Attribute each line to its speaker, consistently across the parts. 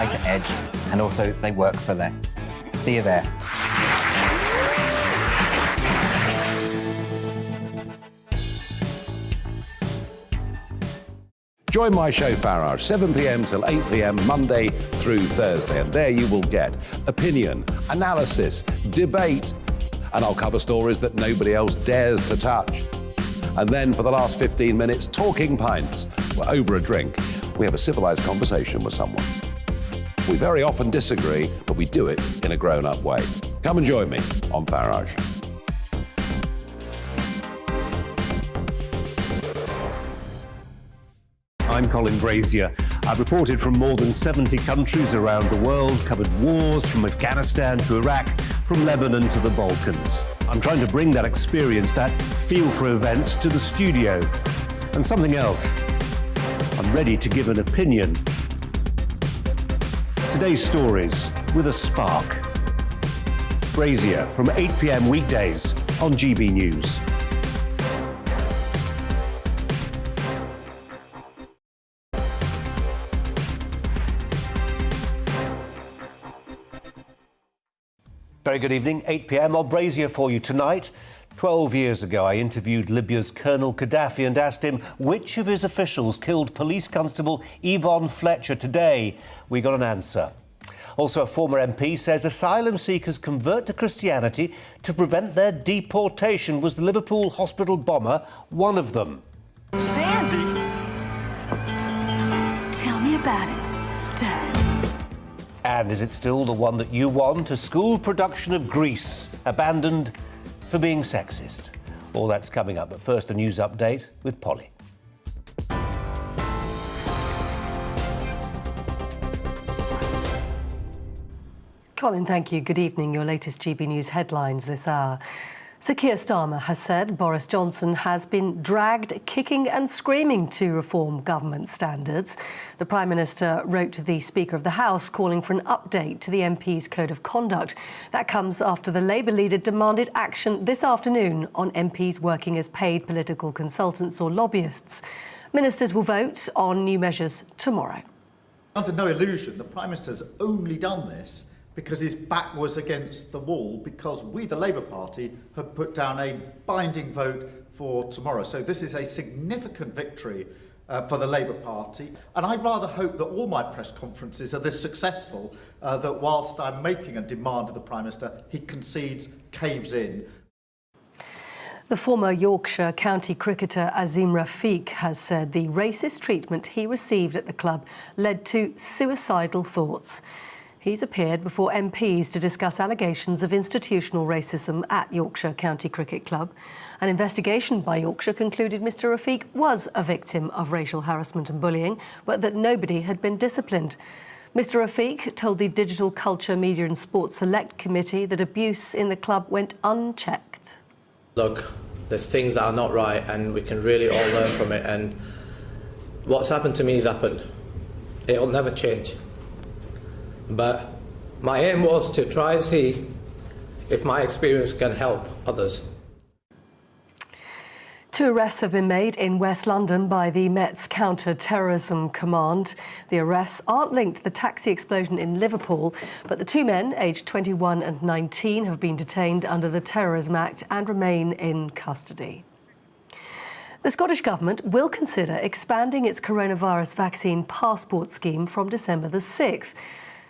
Speaker 1: edge, and also they work for less. See you there.
Speaker 2: Join my show Farage, 7 p.m. till 8 p.m. Monday through Thursday, and there you will get opinion, analysis, debate, and I'll cover stories that nobody else dares to touch. And then for the last 15 minutes, talking pints. We're over a drink. We have a civilised conversation with someone. We very often disagree, but we do it in a grown-up way. Come and join me on Farage.
Speaker 3: I'm Colin Brazier. I've reported from more than 70 countries around the world, covered wars from Afghanistan to Iraq, from Lebanon to the Balkans. I'm trying to bring that experience, that feel for events, to the studio. And something else, I'm ready to give an opinion. Today's stories with a spark. Brazier from 8 p.m. weekdays on GB News. Very good evening, 8 p.m. on Brazier for you tonight. 12 years ago, I interviewed Libya's Colonel Gaddafi and asked him which of his officials killed police constable Yvonne Fletcher. Today, we got an answer. Also, a former MP says asylum seekers convert to Christianity to prevent their deportation. Was the Liverpool hospital bomber one of them?
Speaker 4: Sandy? Tell me about it, Stone.
Speaker 3: And is it still the one that you want? A school production of Grease, abandoned for being sexist. All that's coming up, but first a news update with Polly.
Speaker 5: Colin, thank you. Good evening. Your latest GB News headlines this hour. Sir Keir Starmer has said Boris Johnson has been dragged kicking and screaming to reform government standards. The Prime Minister wrote to the Speaker of the House calling for an update to the MP's Code of Conduct. That comes after the Labour leader demanded action this afternoon on MPs working as paid political consultants or lobbyists. Ministers will vote on new measures tomorrow.
Speaker 6: Under no illusion, the Prime Minister's only done this because his back was against the wall, because we, the Labour Party, have put down a binding vote for tomorrow. So this is a significant victory for the Labour Party. And I rather hope that all my press conferences are this successful, that whilst I'm making a demand of the Prime Minister, he concedes, caves in.
Speaker 5: The former Yorkshire county cricketer Azim Rafiq has said the racist treatment he received at the club led to suicidal thoughts. He's appeared before MPs to discuss allegations of institutional racism at Yorkshire County Cricket Club. An investigation by Yorkshire concluded Mr Rafiq was a victim of racial harassment and bullying, but that nobody had been disciplined. Mr Rafiq told the Digital Culture, Media and Sports Select Committee that abuse in the club went unchecked.
Speaker 7: Look, there's things that are not right and we can really all learn from it, and what's happened to me has happened. It'll never change. But my aim was to try and see if my experience can help others.
Speaker 5: 2 arrests have been made in West London by the Met's Counter-Terrorism Command. The arrests aren't linked to the taxi explosion in Liverpool, but the 2 men, aged 21 and 19, have been detained under the Terrorism Act and remain in custody. The Scottish Government will consider expanding its coronavirus vaccine passport scheme from December the 6th.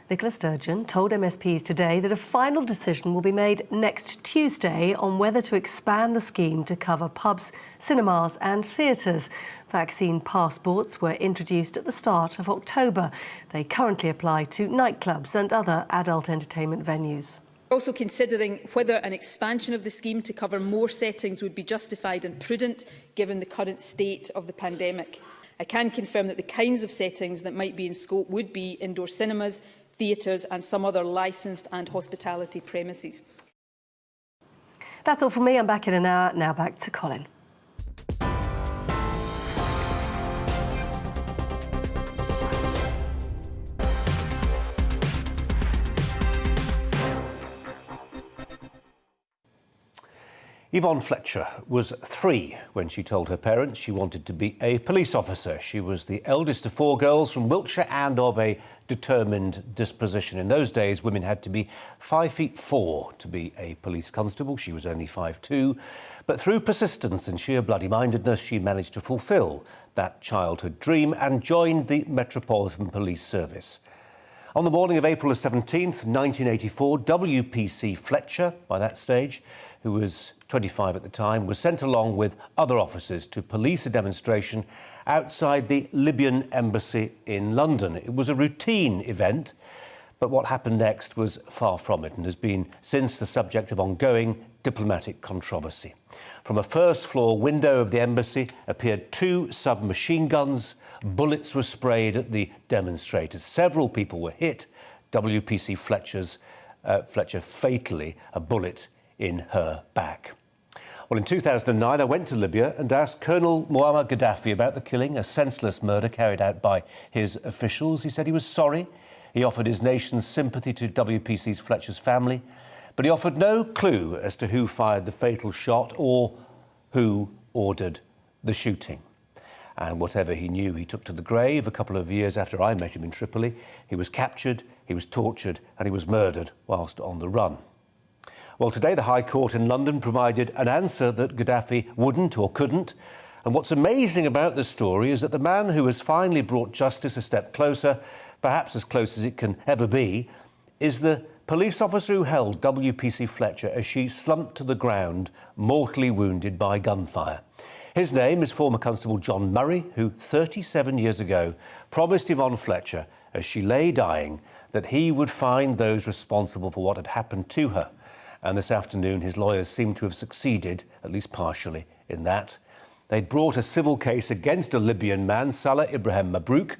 Speaker 5: Nicola Sturgeon told MSPs today that a final decision will be made next Tuesday on whether to expand the scheme to cover pubs, cinemas and theatres. Vaccine passports were introduced at the start of October. They currently apply to nightclubs and other adult entertainment venues.
Speaker 8: Also considering whether an expansion of the scheme to cover more settings would be justified and prudent given the current state of the pandemic. I can confirm that the kinds of settings that might be in scope would be indoor cinemas, theatres and some other licensed and hospitality premises.
Speaker 5: That's all from me. I'm back in an hour. Now back to Colin.
Speaker 3: Yvonne Fletcher was 3 when she told her parents she wanted to be a police officer. She was the eldest of 4 girls from Wiltshire and of a determined disposition. In those days, women had to be 5'4" to be a police constable. She was only 5'2". But through persistence and sheer bloody-mindedness, she managed to fulfil that childhood dream and joined the Metropolitan Police Service. On the morning of April 17th, 1984, WPC Fletcher, by that stage, who was 25 at the time, was sent along with other officers to police a demonstration outside the Libyan embassy in London. It was a routine event, but what happened next was far from it and has been since the subject of ongoing diplomatic controversy. From a first-floor window of the embassy appeared 2 submachine guns. Bullets were sprayed at the demonstrators. Several people were hit. WPC Fletcher fatally, a bullet in her back. Well, in 2009, I went to Libya and asked Colonel Muammar Gaddafi about the killing, a senseless murder carried out by his officials. He said he was sorry. He offered his nation's sympathy to WPC's Fletcher's family, but he offered no clue as to who fired the fatal shot or who ordered the shooting. And whatever he knew, he took to the grave. A couple of years after I met him in Tripoli, he was captured, he was tortured, and he was murdered whilst on the run. Well, today the High Court in London provided an answer that Gaddafi wouldn't or couldn't. And what's amazing about this story is that the man who has finally brought justice a step closer, perhaps as close as it can ever be, is the police officer who held WPC Fletcher as she slumped to the ground, mortally wounded by gunfire. His name is former Constable John Murray, who 37 years ago promised Yvonne Fletcher, as she lay dying, that he would find those responsible for what had happened to her. And this afternoon, his lawyers seem to have succeeded, at least partially, in that. They'd brought a civil case against a Libyan man, Salah Ibrahim Mabrouk,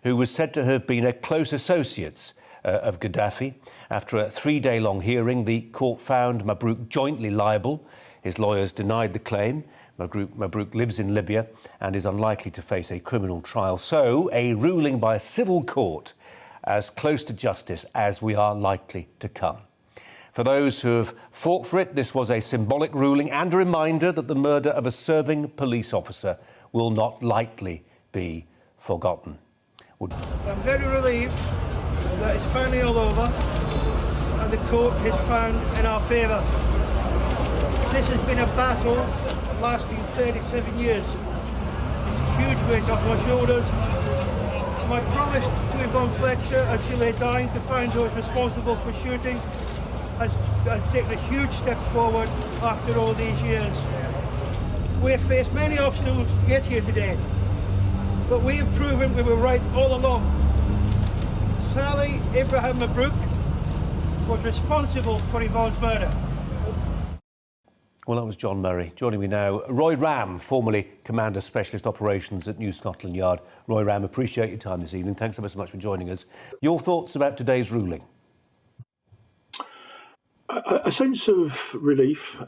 Speaker 3: who was said to have been a close associate of Gaddafi. After a 3-day-long hearing, the court found Mabrouk jointly liable. His lawyers denied the claim. Mabrouk lives in Libya and is unlikely to face a criminal trial. So, a ruling by a civil court as close to justice as we are likely to come. For those who have fought for it, this was a symbolic ruling and a reminder that the murder of a serving police officer will not lightly be forgotten.
Speaker 9: I'm very relieved that it's finally all over and the court has found in our favour. This has been a battle lasting 37 years. It's a huge weight off my shoulders. My promise to Yvonne Fletcher as she lay dying to find those responsible for shooting has taken a huge step forward after all these years. We have faced many obstacles to get here today, but we have proven we were right all along. Salah Ibrahim Mabrouk was responsible for Yvonne's murder.
Speaker 3: Well, that was John Murray. Joining me now, Roy Ram, formerly Commander Specialist Operations at New Scotland Yard. Roy Ram, appreciate your time this evening. Thanks ever so much for joining us. Your thoughts about today's ruling?
Speaker 10: A sense of relief.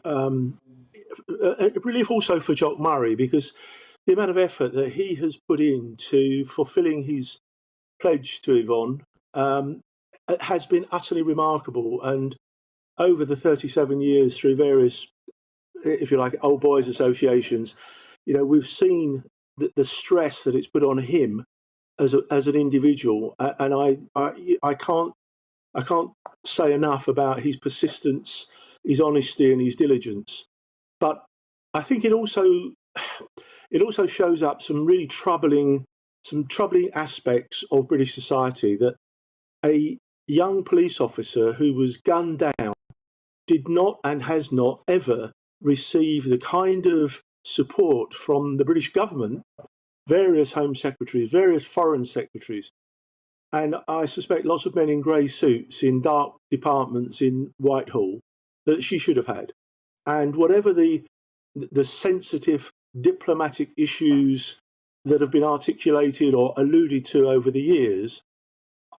Speaker 10: Relief also for Jock Murray, because the amount of effort that he has put into fulfilling his pledge to Yvonne has been utterly remarkable. And over the 37 years, through various, if you like, old boys associations, you know, we've seen the stress that it's put on him as an individual, and I can't say enough about his persistence, his honesty, and his diligence. But I think it also shows up some really troubling aspects of British society, that a young police officer who was gunned down did not and has not ever received the kind of support from the British government, various Home Secretaries, various Foreign Secretaries, and I suspect lots of men in grey suits in dark departments in Whitehall, that she should have had. And whatever the sensitive diplomatic issues that have been articulated or alluded to over the years,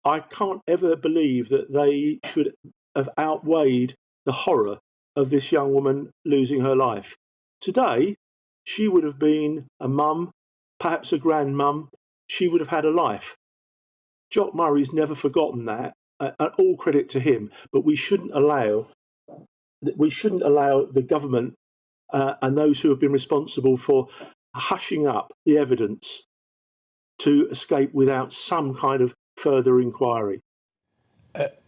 Speaker 10: I can't ever believe that they should have outweighed the horror of this young woman losing her life. Today, she would have been a mum, perhaps a grandmum. She would have had a life. Jock Murray's never forgotten that, and all credit to him. But we shouldn't allow the government and those who have been responsible for hushing up the evidence to escape without some kind of further inquiry.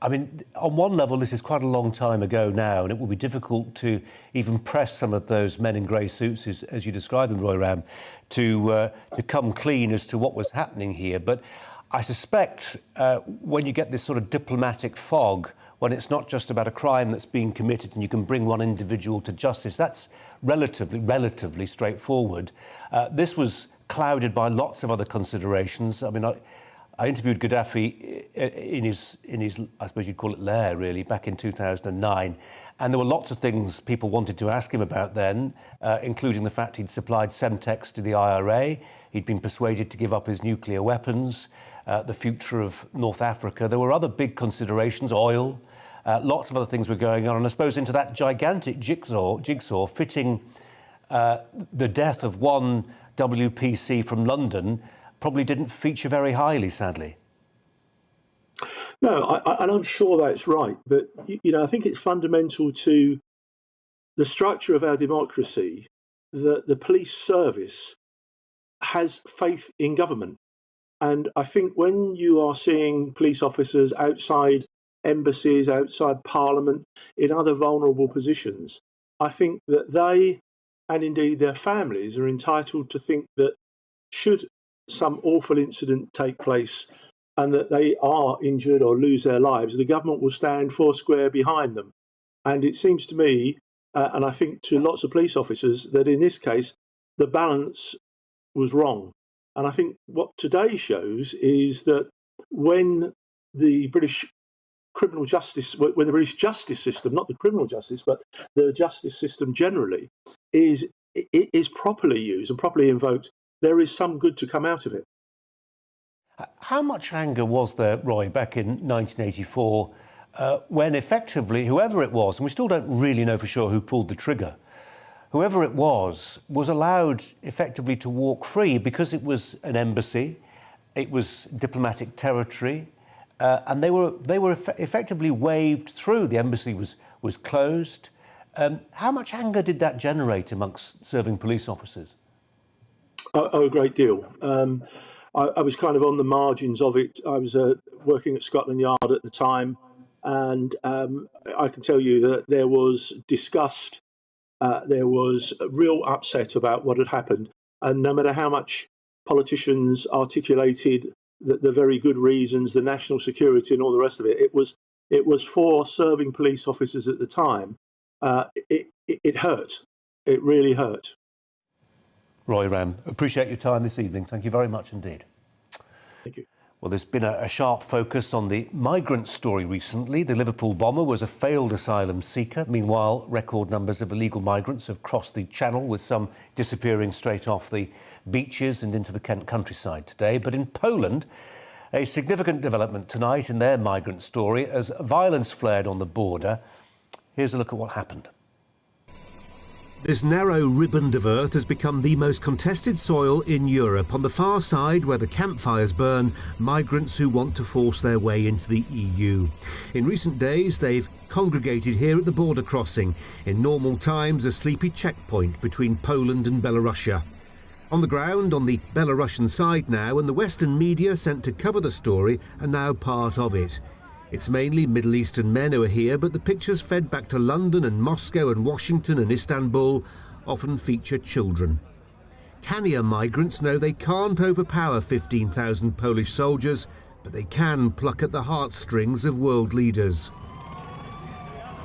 Speaker 3: I mean, on one level, this is quite a long time ago now, and it will be difficult to even press some of those men in grey suits, as you described them, Roy Ram, to come clean as to what was happening here. But I suspect when you get this sort of diplomatic fog, when it's not just about a crime that's being committed and you can bring one individual to justice, that's relatively straightforward. This was clouded by lots of other considerations. I mean, I interviewed Gaddafi in his, I suppose you'd call it lair, really, back in 2009. And there were lots of things people wanted to ask him about then, including the fact he'd supplied Semtex to the IRA, he'd been persuaded to give up his nuclear weapons, the future of North Africa. There were other big considerations, oil, lots of other things were going on. And I suppose into that gigantic jigsaw fitting the death of one WPC from London probably didn't feature very highly, sadly.
Speaker 10: No, I'm sure that's right. But, I think it's fundamental to the structure of our democracy that the police service has faith in government. And I think when you are seeing police officers outside embassies, outside Parliament, in other vulnerable positions, I think that they, and indeed their families, are entitled to think that should some awful incident take place and that they are injured or lose their lives, the government will stand foursquare behind them. And it seems to me, and I think to lots of police officers, that in this case, the balance was wrong. And I think what today shows is that when the British criminal justice, when the British justice system, not the criminal justice, but the justice system generally, is properly used and properly invoked, there is some good to come out of it.
Speaker 3: How much anger was there, Roy, back in 1984, when effectively whoever it was, and we still don't really know for sure who pulled the trigger, whoever it was allowed effectively to walk free because it was an embassy, it was diplomatic territory, and they were effectively waved through. The embassy was closed. How much anger did that generate amongst serving police officers?
Speaker 10: Oh, a great deal. I was kind of on the margins of it. I was working at Scotland Yard at the time, and I can tell you that there was disgust, there was a real upset about what had happened, and no matter how much politicians articulated the very good reasons, the national security and all the rest of it, it was for serving police officers at the time. It hurt. It really hurt.
Speaker 3: Roy Ram, appreciate your time this evening. Thank you very much indeed.
Speaker 10: Thank you.
Speaker 3: Well, there's been a sharp focus on the migrant story recently. The Liverpool bomber was a failed asylum seeker. Meanwhile, record numbers of illegal migrants have crossed the channel, with some disappearing straight off the beaches and into the Kent countryside today. But in Poland, a significant development tonight in their migrant story as violence flared on the border. Here's a look at what happened.
Speaker 11: This narrow riband of earth has become the most contested soil in Europe. On the far side, where the campfires burn, migrants who want to force their way into the EU. In recent days, they've congregated here at the border crossing, in normal times a sleepy checkpoint between Poland and Belarus. On the ground, on the Belarusian side now, and the Western media sent to cover the story are now part of it. It's mainly Middle Eastern men who are here, but the pictures fed back to London and Moscow and Washington and Istanbul often feature children. Cannier migrants know they can't overpower 15,000 Polish soldiers, but they can pluck at the heartstrings of world leaders.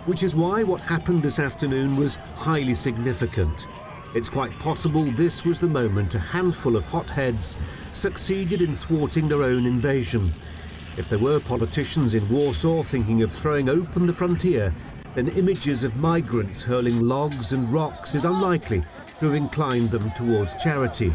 Speaker 11: Which is why what happened this afternoon was highly significant. It's quite possible this was the moment a handful of hotheads succeeded in thwarting their own invasion. If there were politicians in Warsaw thinking of throwing open the frontier, then images of migrants hurling logs and rocks is unlikely to have inclined them towards charity.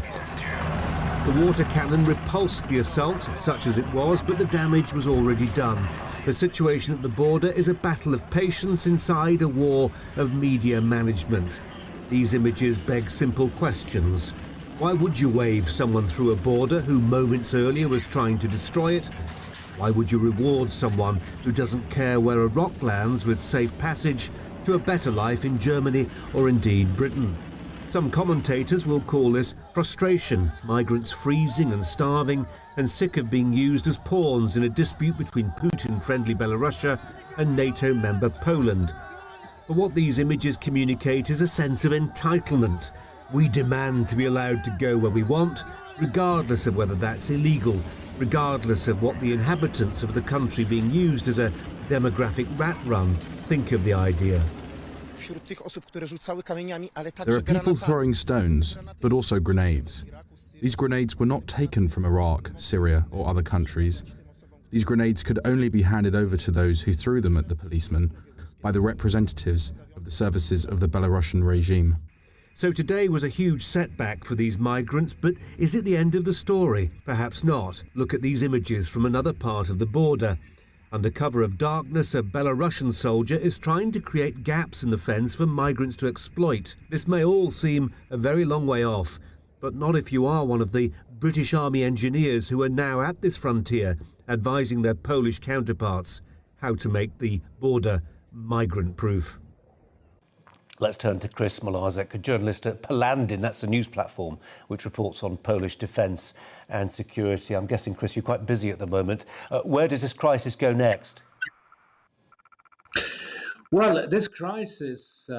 Speaker 11: The water cannon repulsed the assault, such as it was, but the damage was already done. The situation at the border is a battle of patience inside a war of media management. These images beg simple questions. Why would you wave someone through a border who moments earlier was trying to destroy it? Why would you reward someone who doesn't care where a rock lands with safe passage to a better life in Germany or indeed Britain? Some commentators will call this frustration, migrants freezing and starving and sick of being used as pawns in a dispute between Putin-friendly Belarus and NATO member Poland. But what these images communicate is a sense of entitlement. We demand to be allowed to go where we want, regardless of whether that's illegal, regardless of what the inhabitants of the country being used as a demographic rat run think of the idea.
Speaker 12: There are people throwing stones, but also grenades. These grenades were not taken from Iraq, Syria, or other countries. These grenades could only be handed over to those who threw them at the policemen by the representatives of the services of the Belarusian regime.
Speaker 11: So today was a huge setback for these migrants, but is it the end of the story? Perhaps not. Look at these images from another part of the border. Under cover of darkness, a Belarusian soldier is trying to create gaps in the fence for migrants to exploit. This may all seem a very long way off, but not if you are one of the British Army engineers who are now at this frontier, advising their Polish counterparts how to make the border migrant-proof.
Speaker 3: Let's turn to Chris Malazek, a journalist at Poland-Belarus. That's the news platform which reports on Polish defence and security. I'm guessing, Chris, you're quite busy at the moment. Where does this crisis go next?
Speaker 13: Well, this crisis,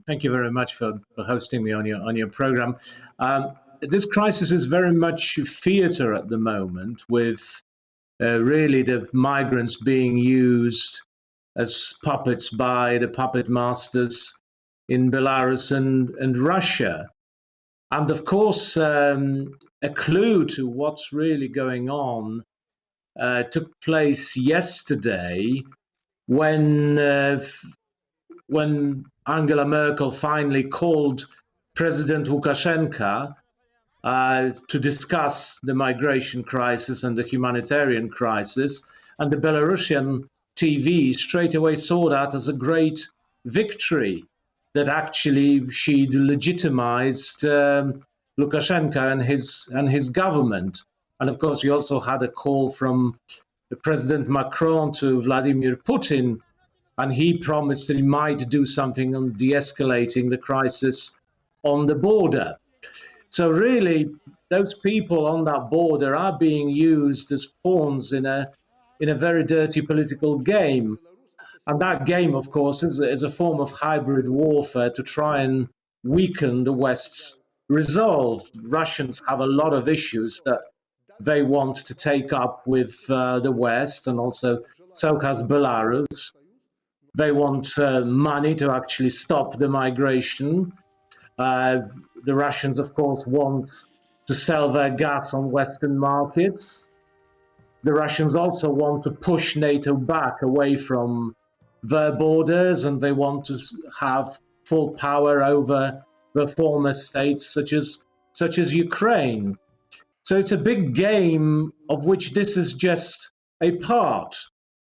Speaker 13: thank you very much for hosting me on your programme. This crisis is very much theatre at the moment, with really the migrants being used as puppets by the puppet masters in Belarus and Russia. And of course, a clue to what's really going on took place yesterday when Angela Merkel finally called President Lukashenko to discuss the migration crisis and the humanitarian crisis. And the Belarusian TV straight away saw that as a great victory, that actually she'd legitimized Lukashenko and his government. And of course, we also had a call from President Macron to Vladimir Putin, and he promised that he might do something on de-escalating the crisis on the border. So really, those people on that border are being used as pawns in a very dirty political game. And that game, of course, is a form of hybrid warfare to try and weaken the West's resolve. Russians have a lot of issues that they want to take up with the West, and also so has Belarus. They want money to actually stop the migration. The Russians, of course, want to sell their gas on Western markets. The Russians also want to push NATO back away from their borders, and they want to have full power over the former states such as Ukraine. So it's a big game of which this is just a part.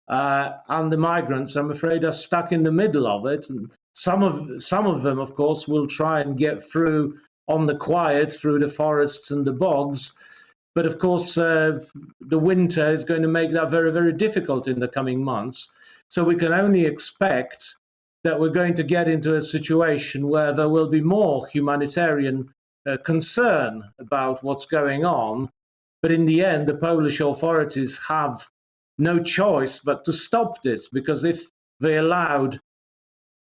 Speaker 13: And the migrants, I'm afraid, are stuck in the middle of it. And some of them, of course, will try and get through on the quiet through the forests and the bogs. But of course, the winter is going to make that very, very difficult in the coming months. So we can only expect that we're going to get into a situation where there will be more humanitarian concern about what's going on. But in the end, the Polish authorities have no choice but to stop this, because if they allowed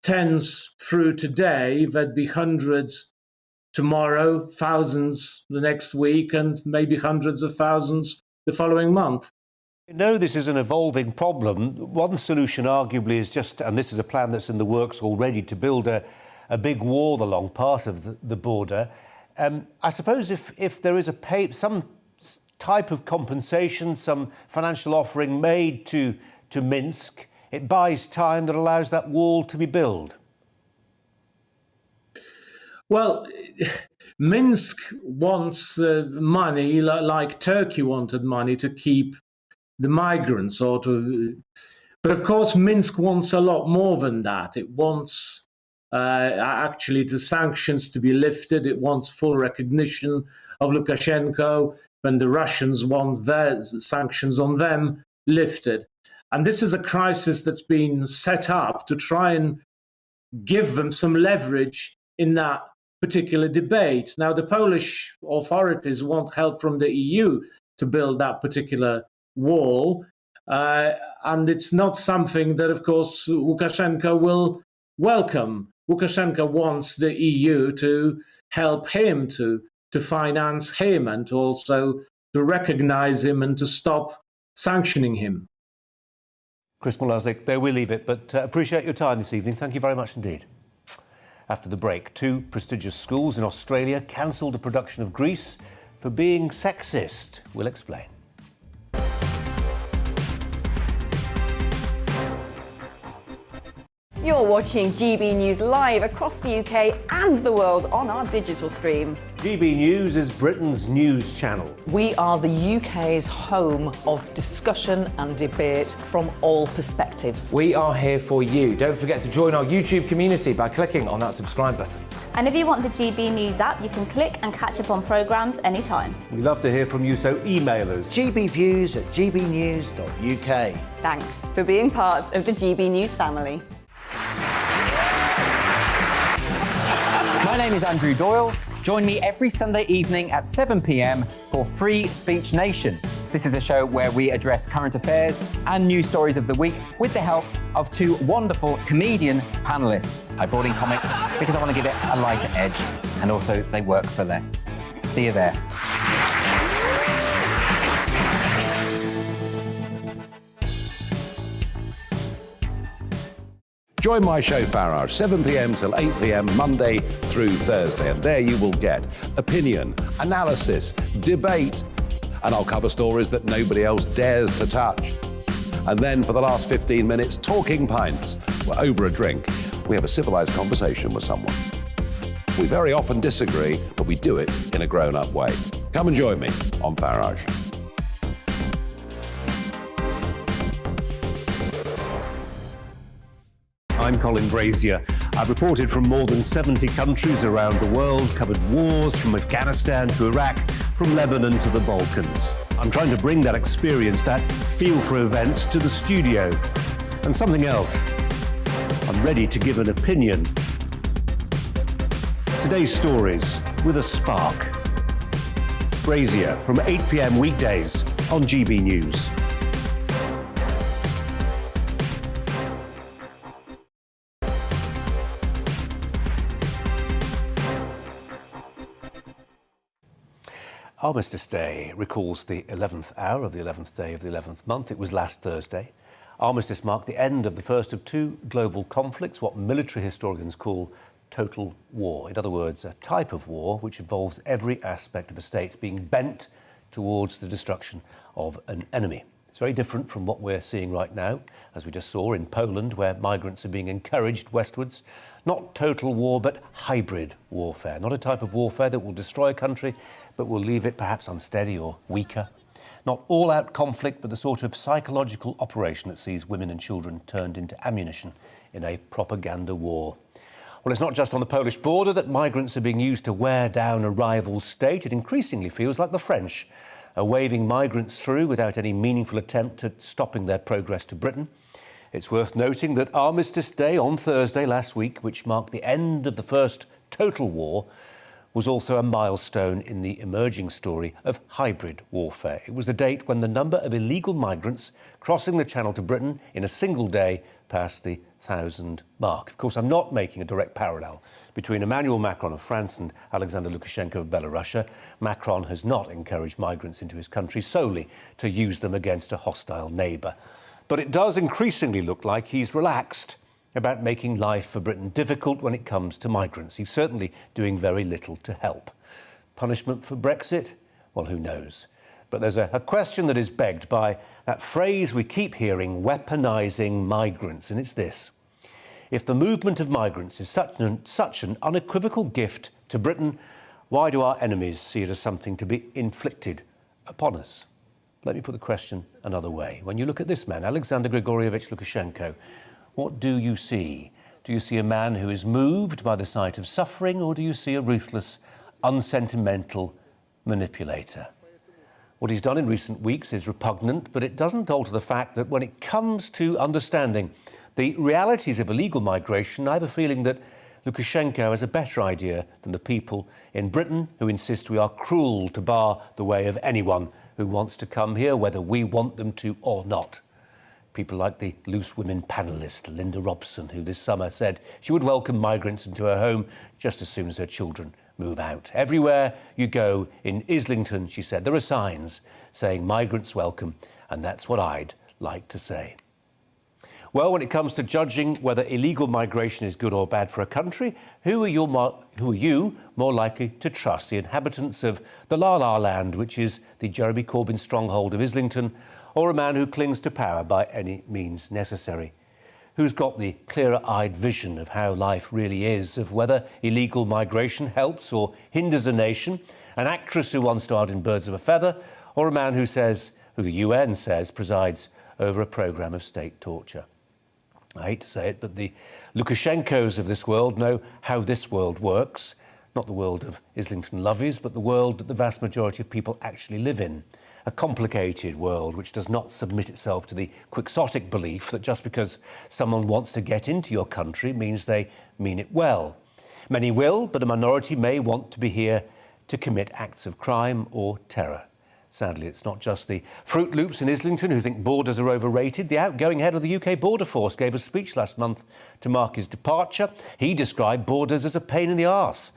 Speaker 13: tens through today, there'd be hundreds tomorrow, thousands the next week, and maybe hundreds of thousands the following month.
Speaker 3: You know, this is an evolving problem. One solution arguably is just, and this is a plan that's in the works already, to build a big wall along part of the border. I suppose if there is some type of compensation, some financial offering made to Minsk, it buys time that allows that wall to be built.
Speaker 13: Well, Minsk wants money like Turkey wanted money to keep the migrants, but of course Minsk wants a lot more than that. It wants actually the sanctions to be lifted. It wants full recognition of Lukashenko, when the Russians want their sanctions on them lifted. And this is a crisis that's been set up to try and give them some leverage in that particular debate. Now, the Polish authorities want help from the EU to build that particular wall, and it's not something that, of course, Lukashenko will welcome. Lukashenko wants the EU to help him, to finance him, and also to recognize him and to stop sanctioning him.
Speaker 3: Chris Mulaznik, there we leave it, but appreciate your time this evening. Thank you very much indeed. After the break, 2 prestigious schools in Australia cancelled a production of Grease for being sexist. We'll explain.
Speaker 14: You're watching GB News live across the UK and the world on our digital stream.
Speaker 3: GB News is Britain's news channel.
Speaker 15: We are the UK's home of discussion and debate from all perspectives.
Speaker 16: We are here for you. Don't forget to join our YouTube community by clicking on that subscribe button.
Speaker 17: And if you want the GB News app, you can click and catch up on programmes anytime.
Speaker 3: We love to hear from you, so email us.
Speaker 18: gbviews@gbnews.uk.
Speaker 14: Thanks for being part of the GB News family.
Speaker 1: My name is Andrew Doyle. Join me every Sunday evening at 7 p.m. for Free Speech Nation. This is a show where we address current affairs and news stories of the week with the help of 2 wonderful comedian panellists. I brought in comics because I want to give it a lighter edge, and also they work for less. See you there.
Speaker 2: Join my show Farage, 7 p.m. till 8 p.m. Monday through Thursday, and there you will get opinion, analysis, debate, and I'll cover stories that nobody else dares to touch. And then for the last 15 minutes, talking pints. We're over a drink. We have a civilised conversation with someone. We very often disagree, but we do it in a grown-up way. Come and join me on Farage.
Speaker 3: I'm Colin Brazier. I've reported from more than 70 countries around the world, covered wars from Afghanistan to Iraq, from Lebanon to the Balkans. I'm trying to bring that experience, that feel for events, to the studio. And something else. I'm ready to give an opinion. Today's stories with a spark. Brazier from 8 p.m. weekdays on GB News. Armistice Day recalls the 11th hour of the 11th day of the 11th month. It was last Thursday. Armistice marked the end of the first of 2 global conflicts, what military historians call total war. In other words, a type of war which involves every aspect of a state being bent towards the destruction of an enemy. It's very different from what we're seeing right now, as we just saw in Poland, where migrants are being encouraged westwards. Not total war, but hybrid warfare. Not a type of warfare that will destroy a country, but will leave it perhaps unsteady or weaker. Not all-out conflict, but the sort of psychological operation that sees women and children turned into ammunition in a propaganda war. Well, it's not just on the Polish border that migrants are being used to wear down a rival state. It increasingly feels like the French are waving migrants through without any meaningful attempt at stopping their progress to Britain. It's worth noting that Armistice Day on Thursday last week, which marked the end of the first total war, was also a milestone in the emerging story of hybrid warfare. It was the date when the number of illegal migrants crossing the Channel to Britain in a single day passed the 1,000 mark. Of course, I'm not making a direct parallel between Emmanuel Macron of France and Alexander Lukashenko of Belarus. Macron has not encouraged migrants into his country solely to use them against a hostile neighbour. But it does increasingly look like he's relaxed about making life for Britain difficult when it comes to migrants. He's certainly doing very little to help. Punishment for Brexit? Well, who knows? But there's a question that is begged by that phrase we keep hearing, weaponising migrants, and it's this. If the movement of migrants is such an unequivocal gift to Britain, why do our enemies see it as something to be inflicted upon us? Let me put the question another way. When you look at this man, Alexander Grigorievich Lukashenko, what do you see? Do you see a man who is moved by the sight of suffering, or do you see a ruthless, unsentimental manipulator? What he's done in recent weeks is repugnant, but it doesn't alter the fact that when it comes to understanding the realities of illegal migration, I have a feeling that Lukashenko has a better idea than the people in Britain who insist we are cruel to bar the way of anyone who wants to come here, whether we want them to or not. People like the Loose Women panellist Linda Robson, who this summer said she would welcome migrants into her home just as soon as her children move out. Everywhere you go in Islington, she said, there are signs saying migrants welcome, and that's what I'd like to say. Well, when it comes to judging whether illegal migration is good or bad for a country, who are you more likely to trust? The inhabitants of the La La Land, which is the Jeremy Corbyn stronghold of Islington, or a man who clings to power by any means necessary? Who's got the clearer-eyed vision of how life really is, of whether illegal migration helps or hinders a nation? An actress who once starred in Birds of a Feather, or a man who the UN says presides over a programme of state torture? I hate to say it, but the Lukashenkos of this world know how this world works. Not the world of Islington lovies, but the world that the vast majority of people actually live in. A complicated world which does not submit itself to the quixotic belief that just because someone wants to get into your country means they mean it well. Many will, but a minority may want to be here to commit acts of crime or terror. Sadly, it's not just the Fruit Loops in Islington who think borders are overrated. The outgoing head of the UK Border Force gave a speech last month to mark his departure. He described borders as a pain in the arse.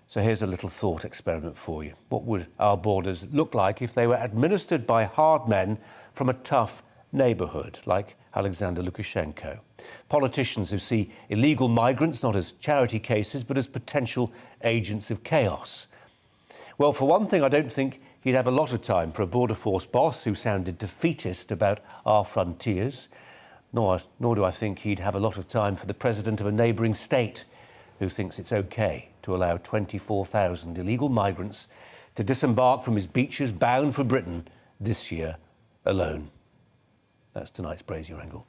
Speaker 3: So here's a little thought experiment for you. What would our borders look like if they were administered by hard men from a tough neighbourhood like Alexander Lukashenko? Politicians who see illegal migrants not as charity cases but as potential agents of chaos. Well, for one thing, I don't think he'd have a lot of time for a Border Force boss who sounded defeatist about our frontiers. Nor do I think he'd have a lot of time for the president of a neighbouring state who thinks it's OK to allow 24,000 illegal migrants to disembark from his beaches bound for Britain this year alone. That's tonight's Brazier Angle.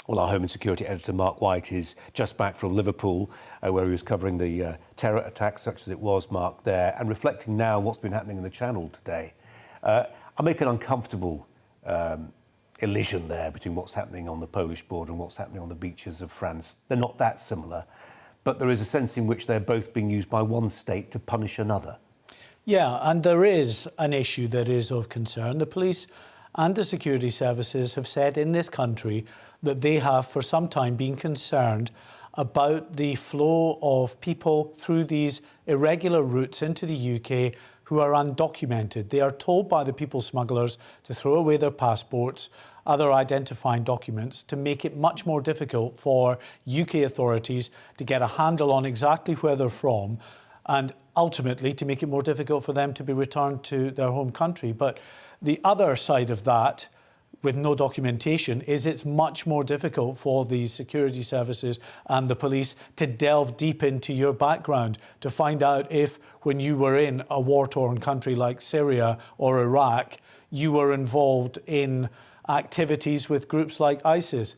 Speaker 3: Well, our Home and Security editor, Mark White, is just back from Liverpool, where he was covering the terror attacks, such as it was, Mark, there, and reflecting now on what's been happening in the Channel today. I make an uncomfortable elision there between what's happening on the Polish border and what's happening on the beaches of France. They're not that similar, but there is a sense in which they're both being used by one state to punish another.
Speaker 18: Yeah, and there is an issue that is of concern. The police and the security services have said in this country that they have for some time been concerned about the flow of people through these irregular routes into the UK who are undocumented. They are told by the people smugglers to throw away their passports, other identifying documents, to make it much more difficult for UK authorities to get a handle on exactly where they're from, and ultimately to make it more difficult for them to be returned to their home country. But the other side of that, with no documentation, is it's much more difficult for the security services and the police to delve deep into your background, to find out if, when you were in a war-torn country like Syria or Iraq, you were involved in activities with groups like ISIS.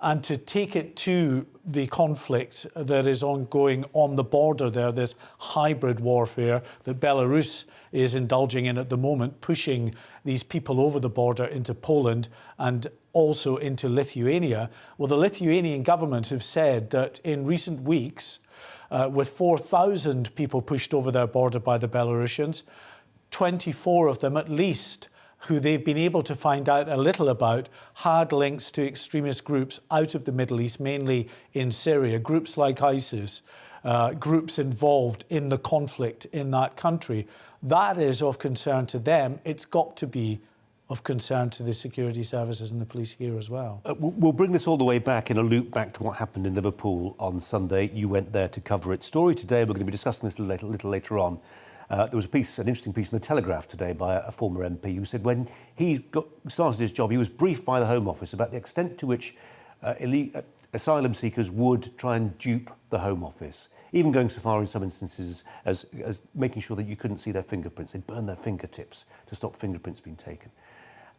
Speaker 18: And to take it to the conflict that is ongoing on the border there, this hybrid warfare that Belarus is indulging in at the moment, pushing these people over the border into Poland and also into Lithuania. Well, the Lithuanian government have said that in recent weeks, with 4,000 people pushed over their border by the Belarusians, 24 of them at least, who they've been able to find out a little about, had links to extremist groups out of the Middle East, mainly in Syria, groups like ISIS, groups involved in the conflict in that country. That is of concern to them. It's got to be of concern to the security services and the police here as well.
Speaker 3: We'll bring this all the way back in a loop back to what happened in Liverpool on Sunday. You went there to cover it. Story today, we're going to be discussing this a little later on. There was an interesting piece in the Telegraph today by a former MP who said when he started his job, he was briefed by the Home Office about the extent to which asylum seekers would try and dupe the Home Office, even going so far in some instances as making sure that you couldn't see their fingerprints. They'd burn their fingertips to stop fingerprints being taken.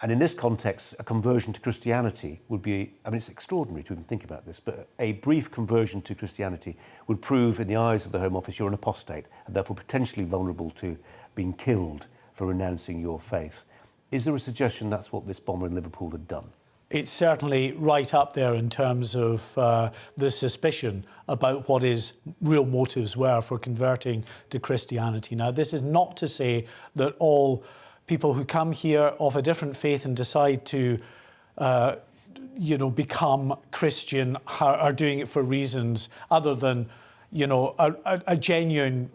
Speaker 3: And in this context, a conversion to Christianity would be, I mean, it's extraordinary to even think about this, but a brief conversion to Christianity would prove in the eyes of the Home Office you're an apostate and therefore potentially vulnerable to being killed for renouncing your faith. Is there a suggestion that's what this bomber in Liverpool had done?
Speaker 18: It's certainly right up there in terms of the suspicion about what his real motives were for converting to Christianity. Now, this is not to say that all people who come here of a different faith and decide to become Christian are doing it for reasons other than, a genuine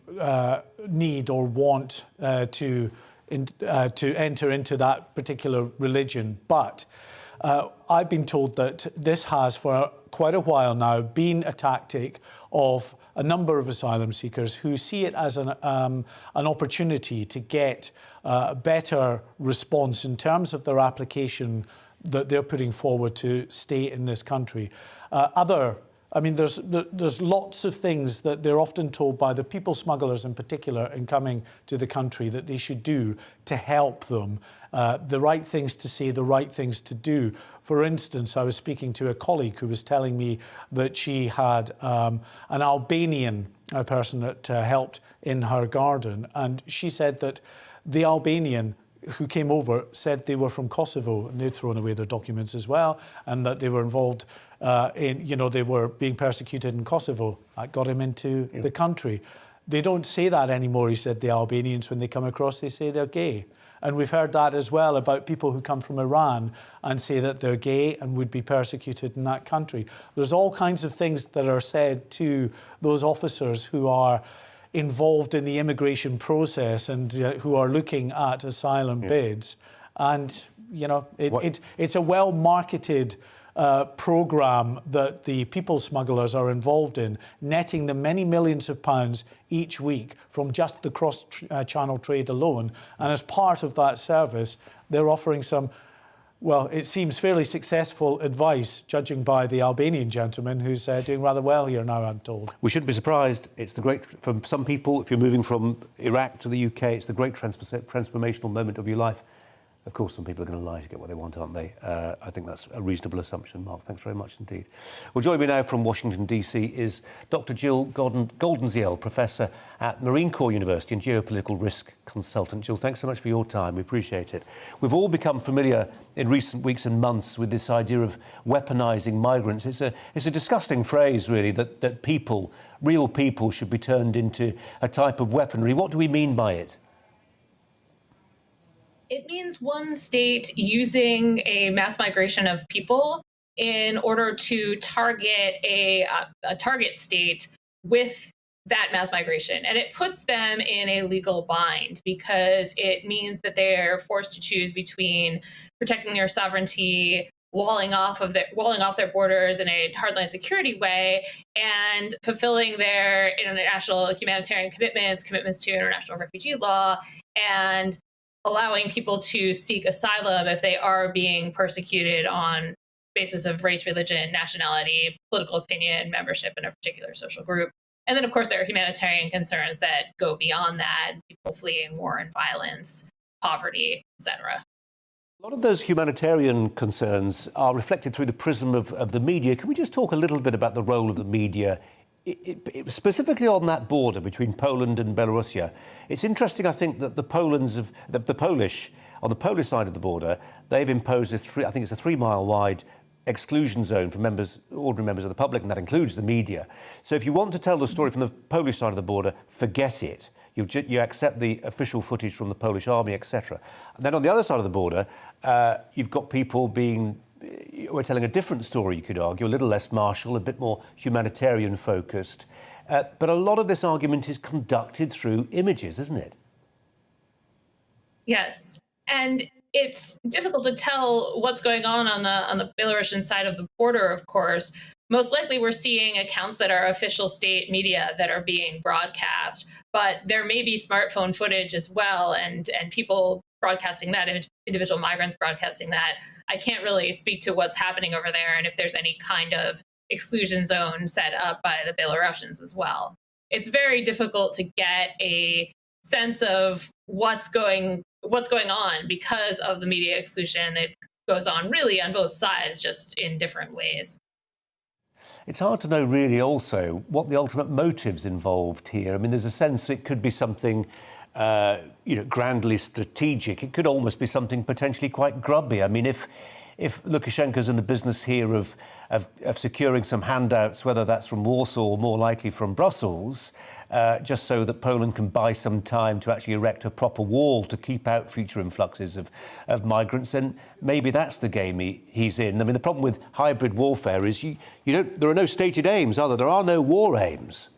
Speaker 18: need or want to enter into that particular religion. But I've been told that this has, for quite a while now, been a tactic of a number of asylum seekers who see it as an opportunity to get a better response in terms of their application that they're putting forward to stay in this country. There's lots of things that they're often told by the people smugglers in particular in coming to the country that they should do to help them. The right things to say, the right things to do. For instance, I was speaking to a colleague who was telling me that she had an Albanian person that helped in her garden, and she said that the Albanian who came over said they were from Kosovo and they'd thrown away their documents as well, and that they were involved they were being persecuted in Kosovo. That got him into the country. They don't say that anymore, he said, the Albanians, when they come across, they say they're gay. And we've heard that as well about people who come from Iran and say that they're gay and would be persecuted in that country. There's all kinds of things that are said to those officers who are involved in the immigration process and who are looking at asylum bids. And, it's a well-marketed programme that the people smugglers are involved in, netting them many millions of pounds each week from just the cross-channel trade alone. And as part of that service, they're offering some, well, it seems fairly successful advice, judging by the Albanian gentleman who's doing rather well here now, I'm told.
Speaker 3: We shouldn't be surprised. It's the great, for some people, if you're moving from Iraq to the UK, it's the great transformational moment of your life. Of course, some people are going to lie to get what they want, aren't they? I think that's a reasonable assumption. Mark, thanks very much indeed. Well, joining me now from Washington, D.C. is Dr. Jill Goldenziel, Professor at Marine Corps University and Geopolitical Risk Consultant. Jill, thanks so much for your time. We appreciate it. We've all become familiar in recent weeks and months with this idea of weaponising migrants. It's a disgusting phrase, really, that people, real people, should be turned into a type of weaponry. What do we mean by it?
Speaker 19: It means one state using a mass migration of people in order to target a target state with that mass migration. And it puts them in a legal bind because it means that they're forced to choose between protecting their sovereignty, walling off their borders in a hardline security way, and fulfilling their international humanitarian commitments to international refugee law, and allowing people to seek asylum if they are being persecuted on basis of race, religion, nationality, political opinion, membership in a particular social group. And then, of course, there are humanitarian concerns that go beyond that, people fleeing war and violence, poverty, etc.
Speaker 3: A lot of those humanitarian concerns are reflected through the prism of the media. Can we just talk a little bit about the role of the media, specifically on that border between Poland and Belarus? It's interesting, I think, that the Polish, on the Polish side of the border, they've imposed a 3-mile wide exclusion zone for ordinary members of the public, and that includes the media. So if you want to tell the story from the Polish side of the border, forget it. You accept the official footage from the Polish army, etc. And then on the other side of the border, you've got people we're telling a different story, you could argue, a little less martial, a bit more humanitarian focused. But a lot of this argument is conducted through images, isn't it?
Speaker 19: Yes. And it's difficult to tell what's going on the Belarusian side of the border, of course. Most likely we're seeing accounts that are official state media that are being broadcast, but there may be smartphone footage as well, and people broadcasting that, individual migrants broadcasting that. I can't really speak to what's happening over there and if there's any kind of exclusion zone set up by the Belarusians as well. It's very difficult to get a sense of what's going on because of the media exclusion that goes on really on both sides, just in different ways.
Speaker 3: It's hard to know really also what the ultimate motives involved here. I mean, there's a sense it could be something grandly strategic. It could almost be something potentially quite grubby. I mean, if Lukashenko's in the business here of securing some handouts, whether that's from Warsaw or more likely from Brussels, just so that Poland can buy some time to actually erect a proper wall to keep out future influxes of migrants, then maybe that's the game he's in. I mean, the problem with hybrid warfare is there are no stated aims, are there? There are no war aims.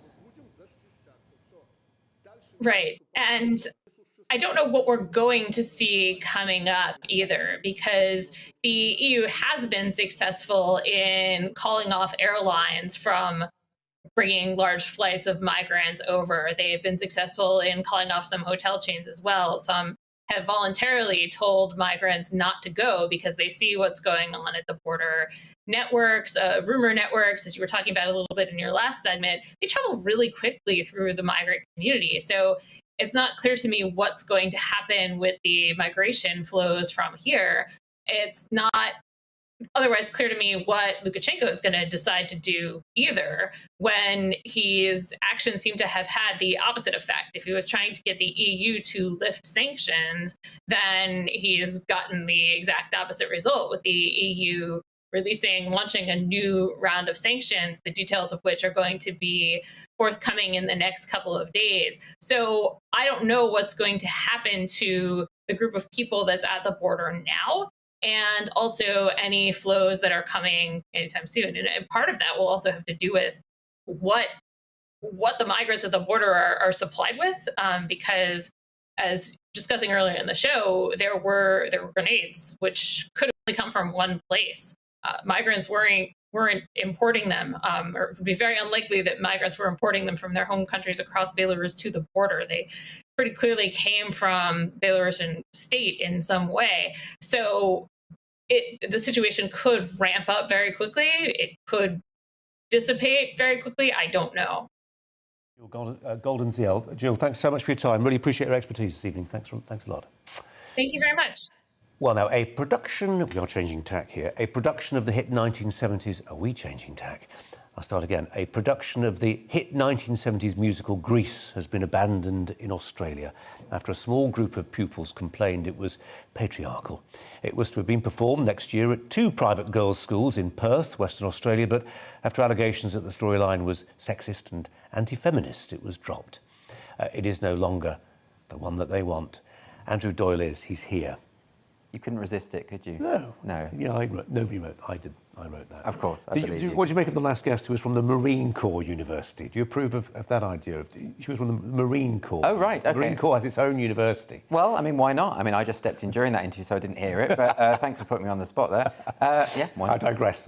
Speaker 19: Right. And I don't know what we're going to see coming up either, because the EU has been successful in calling off airlines from bringing large flights of migrants over. They've been successful in calling off some hotel chains as well. Some have voluntarily told migrants not to go because they see what's going on at the border. Networks, rumor networks, as you were talking about a little bit in your last segment, they travel really quickly through the migrant community. So it's not clear to me what's going to happen with the migration flows from here. It's not otherwise clear to me what Lukashenko is going to decide to do either, when his actions seem to have had the opposite effect. If he was trying to get the EU to lift sanctions, then he's gotten the exact opposite result, with the EU launching a new round of sanctions, the details of which are going to be forthcoming in the next couple of days. So I don't know what's going to happen to the group of people that's at the border now, and also any flows that are coming anytime soon. And part of that will also have to do with what the migrants at the border are supplied with, because as discussing earlier in the show, there were grenades, which could only come from one place. Migrants weren't importing them, or it would be very unlikely that migrants were importing them from their home countries across Belarus to the border. They pretty clearly came from Belarusian state in some way. So the situation could ramp up very quickly. It could dissipate very quickly. I don't know.
Speaker 3: Golden ZL. Jill, thanks so much for your time. Really appreciate your expertise this evening. Thanks a lot.
Speaker 19: Thank you very much.
Speaker 3: Well, now, we are changing tack here. A production of the hit 1970s, are we changing tack? I'll start again. A production of the hit 1970s musical Grease has been abandoned in Australia after a small group of pupils complained it was patriarchal. It was to have been performed next year at 2 private girls' schools in Perth, Western Australia, but after allegations that the storyline was sexist and anti-feminist, it was dropped. It is no longer the one that they want. Andrew Doyle he's here.
Speaker 1: You couldn't resist it, could you?
Speaker 3: No. Yeah, nobody wrote. I did. I wrote that.
Speaker 1: Of course.
Speaker 3: What do you make of the last guest who was from the Marine Corps University? Do you approve of that idea? She was from the Marine Corps.
Speaker 1: Oh, right. Okay.
Speaker 3: The Marine Corps has its own university.
Speaker 1: Well, I mean, why not? I mean, I just stepped in during that interview, so I didn't hear it. But thanks for putting me on the spot there. Yeah, why not?
Speaker 3: I digress.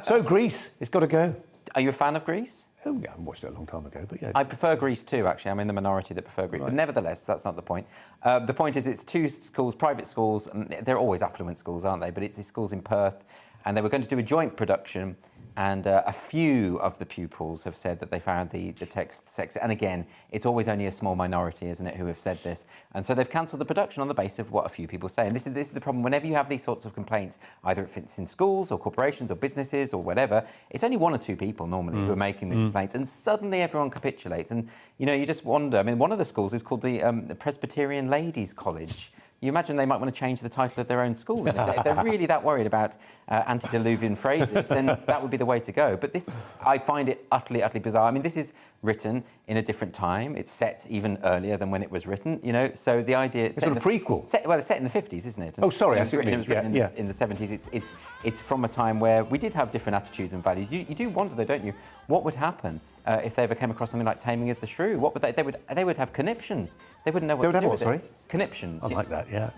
Speaker 3: So Grease, it's got to go.
Speaker 1: Are you a fan of Grease?
Speaker 3: Oh, yeah, I watched it a long time ago, but yeah.
Speaker 1: I prefer Grease too, actually. I'm in the minority that prefer Grease. Right. But nevertheless, that's not the point. The point is it's 2 schools, private schools. They're always affluent schools, aren't they? But it's these schools in Perth. And they were going to do a joint production. And a few of the pupils have said that they found the text sexist. And again, it's always only a small minority, isn't it, who have said this. And so they've cancelled the production on the basis of what a few people say. And this is the problem. Whenever you have these sorts of complaints, either if it's in schools or corporations or businesses or whatever, it's only 1 or 2 people normally who are making the complaints. And suddenly everyone capitulates. And, you just wonder. I mean, one of the schools is called the Presbyterian Ladies College. You imagine they might want to change the title of their own school. If they're really that worried about antediluvian phrases, then that would be the way to go. But this, I find it utterly, utterly bizarre. I mean, this is written in a different time. It's set even earlier than when it was written, So the idea...
Speaker 3: It's sort of a prequel.
Speaker 1: It's set in the 50s, isn't it?
Speaker 3: Oh, sorry, I see what you mean.
Speaker 1: It was written in the 70s. It's from a time where we did have different attitudes and values. You do wonder, though, don't you, what would happen if they ever came across something like Taming of the Shrew? What would they would have conniptions. They wouldn't know what to do with it. Conniptions.
Speaker 3: I like that, yeah.